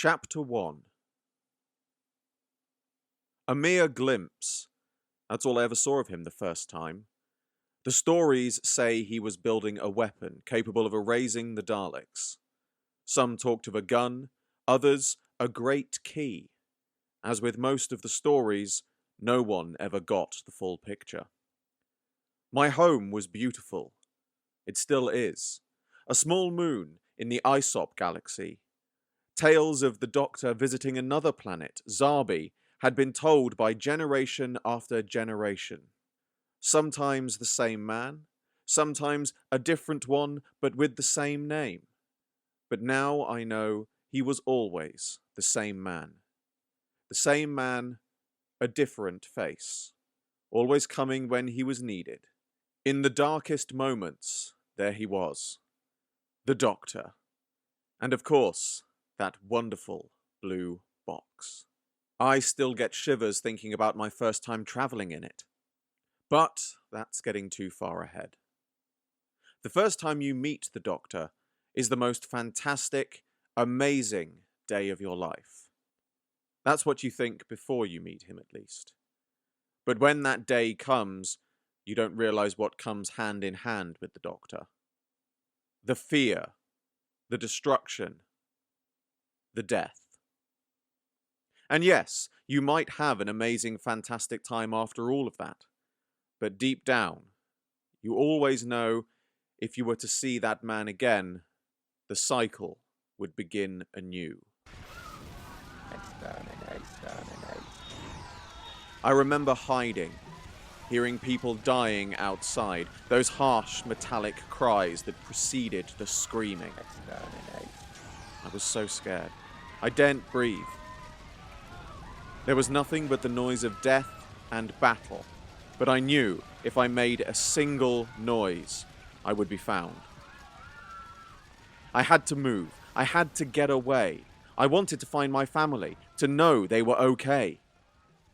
Chapter 1. A mere glimpse. That's all I ever saw of him the first time. The stories say he was building a weapon capable of erasing the Daleks. Some talked of a gun, others a great key. As with most of the stories, no one ever got the full picture. My home was beautiful. It still is. A small moon in the Isop galaxy. Tales of the Doctor visiting another planet, Zarbi, had been told by generation after generation. Sometimes the same man, sometimes a different one, but with the same name. But now I know he was always the same man. The same man, a different face. Always coming when he was needed. In the darkest moments, there he was. The Doctor. And of course, that wonderful blue box. I still get shivers thinking about my first time travelling in it. But that's getting too far ahead. The first time you meet the Doctor is the most fantastic, amazing day of your life. That's what you think before you meet him, at least. But when that day comes, you don't realise what comes hand in hand with the Doctor. The fear, the destruction, the death. And yes, you might have an amazing, fantastic time after all of that. But deep down, you always know if you were to see that man again, the cycle would begin anew. I remember hiding, hearing people dying outside, those harsh, metallic cries that preceded the screaming. I was so scared. I daren't breathe. There was nothing but the noise of death and battle, but I knew if I made a single noise, I would be found. I had to move. I had to get away. I wanted to find my family, to know they were okay.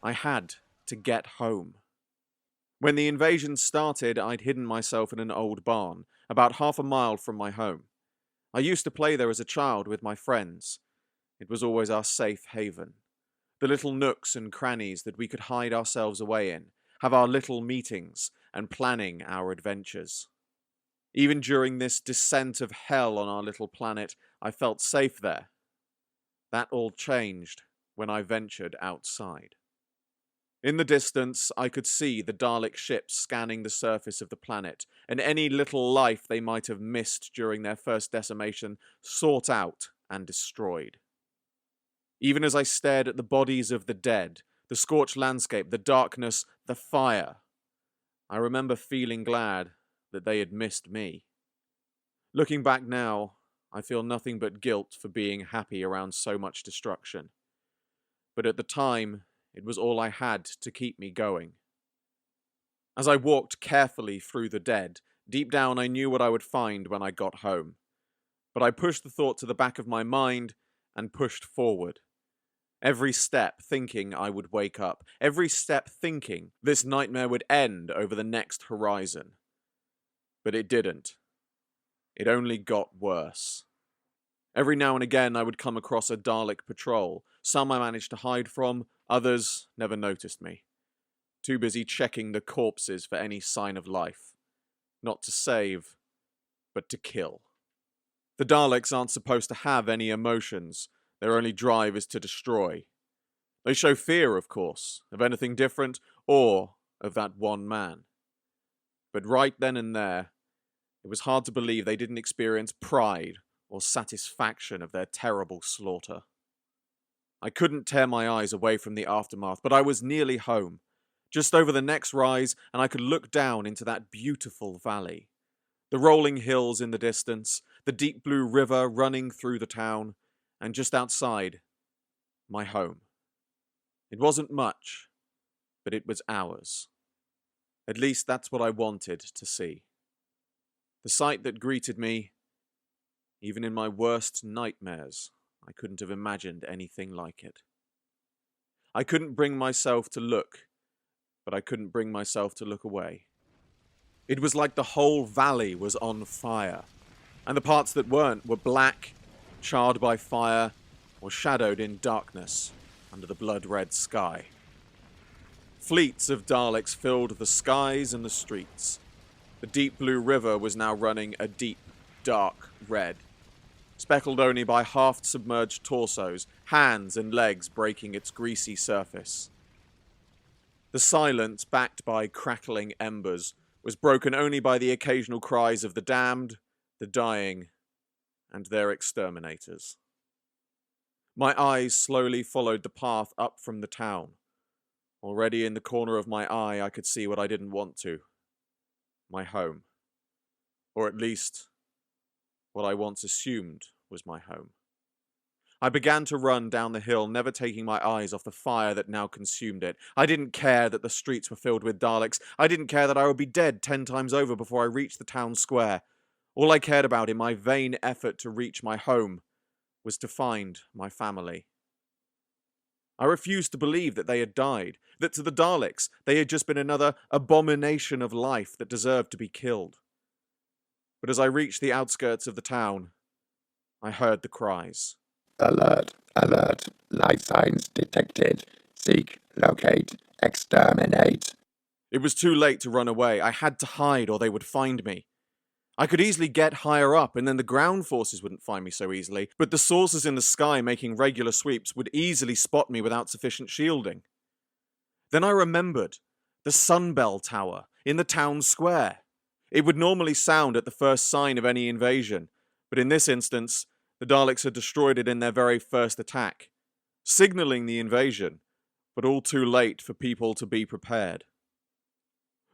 I had to get home. When the invasion started, I'd hidden myself in an old barn, about half a mile from my home. I used to play there as a child with my friends. It was always our safe haven. The little nooks and crannies that we could hide ourselves away in, have our little meetings, and planning our adventures. Even during this descent of hell on our little planet, I felt safe there. That all changed when I ventured outside. In the distance, I could see the Dalek ships scanning the surface of the planet, and any little life they might have missed during their first decimation sought out and destroyed. Even as I stared at the bodies of the dead, the scorched landscape, the darkness, the fire, I remember feeling glad that they had missed me. Looking back now, I feel nothing but guilt for being happy around so much destruction. But at the time, it was all I had to keep me going. As I walked carefully through the dead, deep down I knew what I would find when I got home. But I pushed the thought to the back of my mind and pushed forward. Every step thinking I would wake up. Every step thinking this nightmare would end over the next horizon. But it didn't. It only got worse. Every now and again I would come across a Dalek patrol. Some I managed to hide from, others never noticed me. Too busy checking the corpses for any sign of life. Not to save, but to kill. The Daleks aren't supposed to have any emotions. Their only drive is to destroy. They show fear, of course, of anything different, or of that one man. But right then and there, it was hard to believe they didn't experience pride or satisfaction of their terrible slaughter. I couldn't tear my eyes away from the aftermath, but I was nearly home, just over the next rise, and I could look down into that beautiful valley. The rolling hills in the distance, the deep blue river running through the town, and just outside, my home. It wasn't much, but it was ours. At least that's what I wanted to see. The sight that greeted me, even in my worst nightmares, I couldn't have imagined anything like it. I couldn't bring myself to look, but I couldn't bring myself to look away. It was like the whole valley was on fire, and the parts that weren't were black, charred by fire, or or shadowed in darkness under the blood-red sky. Fleets of Daleks filled the skies and the streets. The deep blue river was now running a deep, dark red, speckled only by half-submerged torsos, hands and legs breaking its greasy surface. The silence, backed by crackling embers, was broken only by the occasional cries of the damned, the dying, and their exterminators. My eyes slowly followed the path up from the town. Already in the corner of my eye, I could see what I didn't want to. My home. Or at least, what I once assumed was my home. I began to run down the hill, never taking my eyes off the fire that now consumed it. I didn't care that the streets were filled with Daleks. I didn't care that I would be dead 10 times over before I reached the town square. All I cared about in my vain effort to reach my home was to find my family. I refused to believe that they had died, that to the Daleks they had just been another abomination of life that deserved to be killed. But as I reached the outskirts of the town, I heard the cries. Alert, alert, life signs detected. Seek, locate, exterminate. It was too late to run away. I had to hide or they would find me. I could easily get higher up and then the ground forces wouldn't find me so easily, but the saucers in the sky making regular sweeps would easily spot me without sufficient shielding. Then I remembered the Sunbell Tower in the town square. It would normally sound at the first sign of any invasion, but in this instance, the Daleks had destroyed it in their very first attack, signaling the invasion, but all too late for people to be prepared.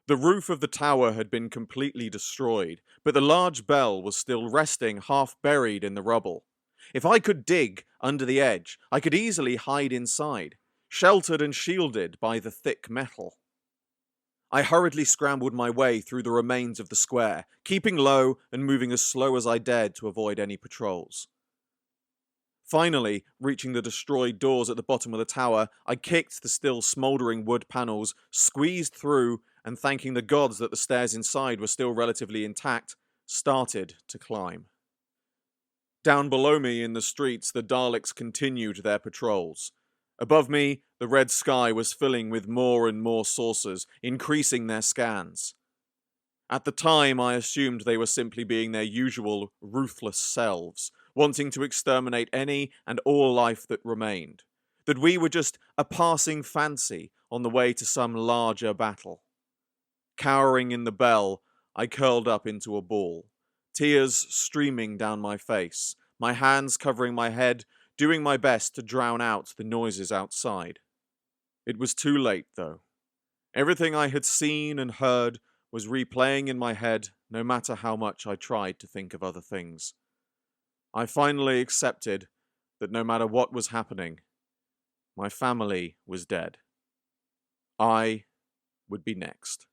The roof of the tower had been completely destroyed, but the large bell was still resting half buried in the rubble. If I could dig under the edge, I could easily hide inside, sheltered and shielded by the thick metal. I hurriedly scrambled my way through the remains of the square, keeping low and moving as slow as I dared to avoid any patrols. Finally, reaching the destroyed doors at the bottom of the tower, I kicked the still smouldering wood panels, squeezed through, and thanking the gods that the stairs inside were still relatively intact, started to climb. Down below me in the streets, the Daleks continued their patrols. Above me, the red sky was filling with more and more saucers, increasing their scans. At the time, I assumed they were simply being their usual ruthless selves, wanting to exterminate any and all life that remained. That we were just a passing fancy on the way to some larger battle. Cowering in the bell, I curled up into a ball, tears streaming down my face, my hands covering my head, doing my best to drown out the noises outside. It was too late, though. Everything I had seen and heard was replaying in my head, no matter how much I tried to think of other things. I finally accepted that no matter what was happening, my family was dead. I would be next.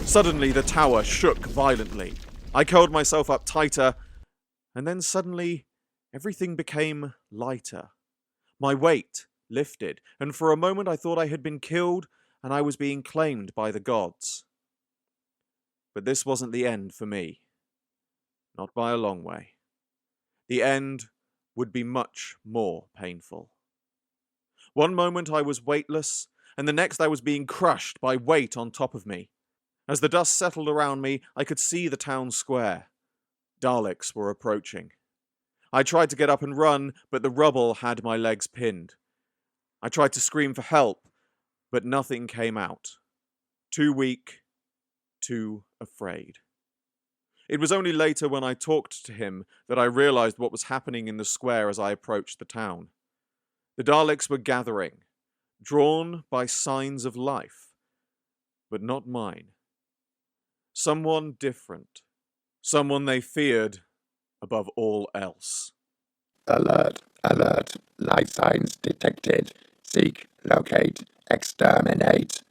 Suddenly, the tower shook violently. I curled myself up tighter, and then suddenly, everything became lighter. My weight lifted, and for a moment I thought I had been killed and I was being claimed by the gods. But this wasn't the end for me. Not by a long way. The end would be much more painful. One moment I was weightless, and the next I was being crushed by weight on top of me. As the dust settled around me, I could see the town square. Daleks were approaching. I tried to get up and run, but the rubble had my legs pinned. I tried to scream for help, but nothing came out. Too weak, too afraid. It was only later when I talked to him that I realized what was happening in the square as I approached the town. The Daleks were gathering, drawn by signs of life, but not mine. Someone different. Someone they feared above all else. Alert, alert, life signs detected. Seek, locate, exterminate.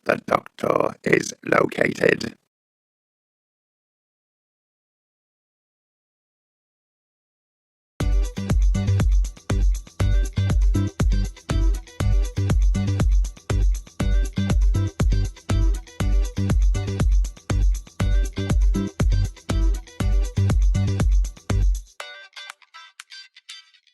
The Doctor is located.